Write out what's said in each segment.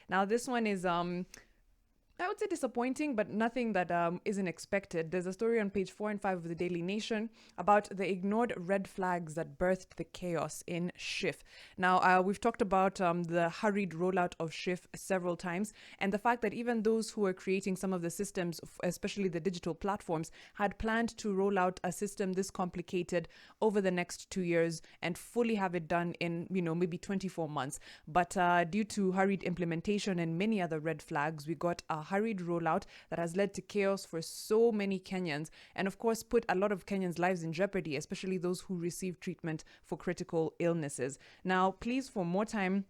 Now, this one is I would say disappointing, but nothing that isn't expected. There's a story on page 4 and 5 of the Daily Nation about the ignored red flags that birthed the chaos in Shif. Now, we've talked about the hurried rollout of Shif several times, and the fact that even those who were creating some of the systems, especially the digital platforms, had planned to roll out a system this complicated over the next 2 years and fully have it done in, maybe 24 months. But due to hurried implementation and many other red flags, we got a hurried rollout that has led to chaos for so many Kenyans and, of course, put a lot of Kenyans' lives in jeopardy, especially those who receive treatment for critical illnesses. Now, please, for more time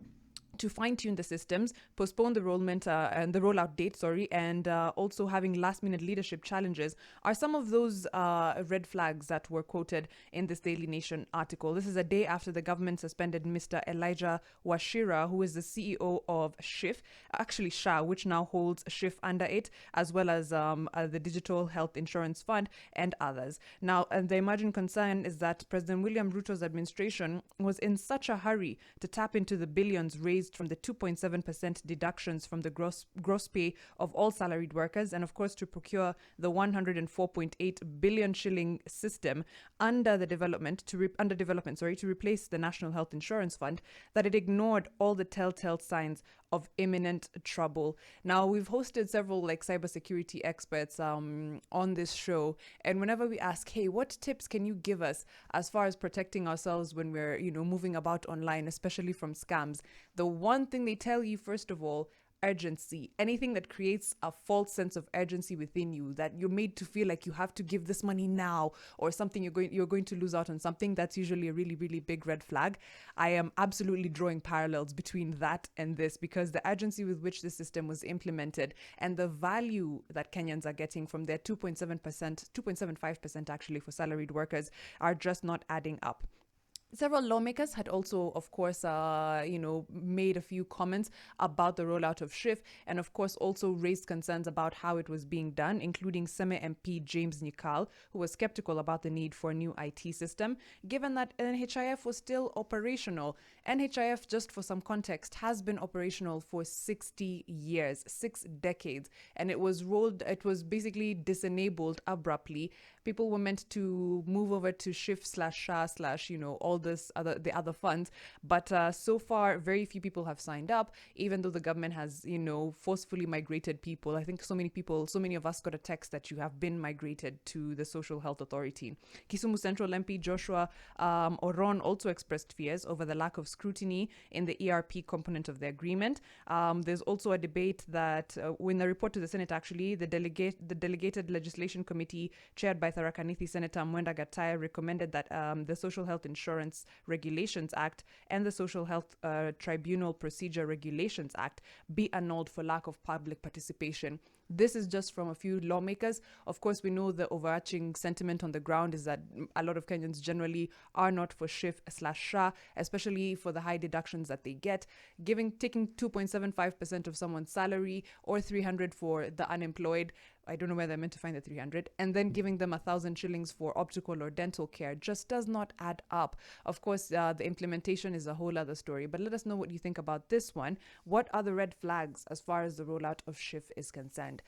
to fine-tune the systems, postpone the enrollment and the rollout date, and also having last-minute leadership challenges are some of those red flags that were quoted in this Daily Nation article. This is a day after the government suspended Mr. Elijah Washira, who is the CEO of Shif, actually SHA, which now holds Shif under it, as well as the Digital Health Insurance Fund and others. Now, the emerging concern is that President William Ruto's administration was in such a hurry to tap into the billions raised from the 2.7% deductions from the gross pay of all salaried workers, and of course to procure the 104.8 billion shilling system under development to replace the National Health Insurance Fund, that it ignored all the telltale signs of imminent trouble. Now, we've hosted several cybersecurity experts on this show, and whenever we ask, hey, what tips can you give us as far as protecting ourselves when we're moving about online, especially from scams, the one thing they tell you, first of all, urgency. Anything that creates a false sense of urgency within you, that you're made to feel like you have to give this money now, or something you're going to lose out on something, that's usually a really, really big red flag. I am absolutely drawing parallels between that and this, because the urgency with which the system was implemented and the value that Kenyans are getting from their 2.7%, 2.75% actually for salaried workers are just not adding up. Several lawmakers had also, of course, made a few comments about the rollout of Shif, and of course also raised concerns about how it was being done, including Seme MP James Nikal, who was skeptical about the need for a new IT system, given that NHIF was still operational. NHIF, just for some context, has been operational for 60 years, 6 decades, and it was basically disenabled abruptly. People were meant to move over to Shif /SHA / all the other funds, but so far very few people have signed up, even though the government has forcefully migrated people. I think so many of us got a text that you have been migrated to the Social Health Authority. Kisumu Central MP Joshua Oron also expressed fears over the lack of scrutiny in the ERP component of the agreement. There's also a debate that in the report to the Senate, actually, the delegated legislation committee chaired by Tharaka Nithi Senator Mwenda Gataya recommended that the Social Health Insurance Regulations Act and the Social Health Tribunal Procedure Regulations Act be annulled for lack of public participation. This is just from a few lawmakers. Of course, we know the overarching sentiment on the ground is that a lot of Kenyans generally are not for Shif /SHA, especially for the high deductions that they get. Taking 2.75% of someone's salary or 300 for the unemployed, I don't know where they're meant to find the 300, and then giving them 1,000 shillings for optical or dental care just does not add up. Of course, the implementation is a whole other story, but let us know what you think about this one. What are the red flags as far as the rollout of Shif is concerned?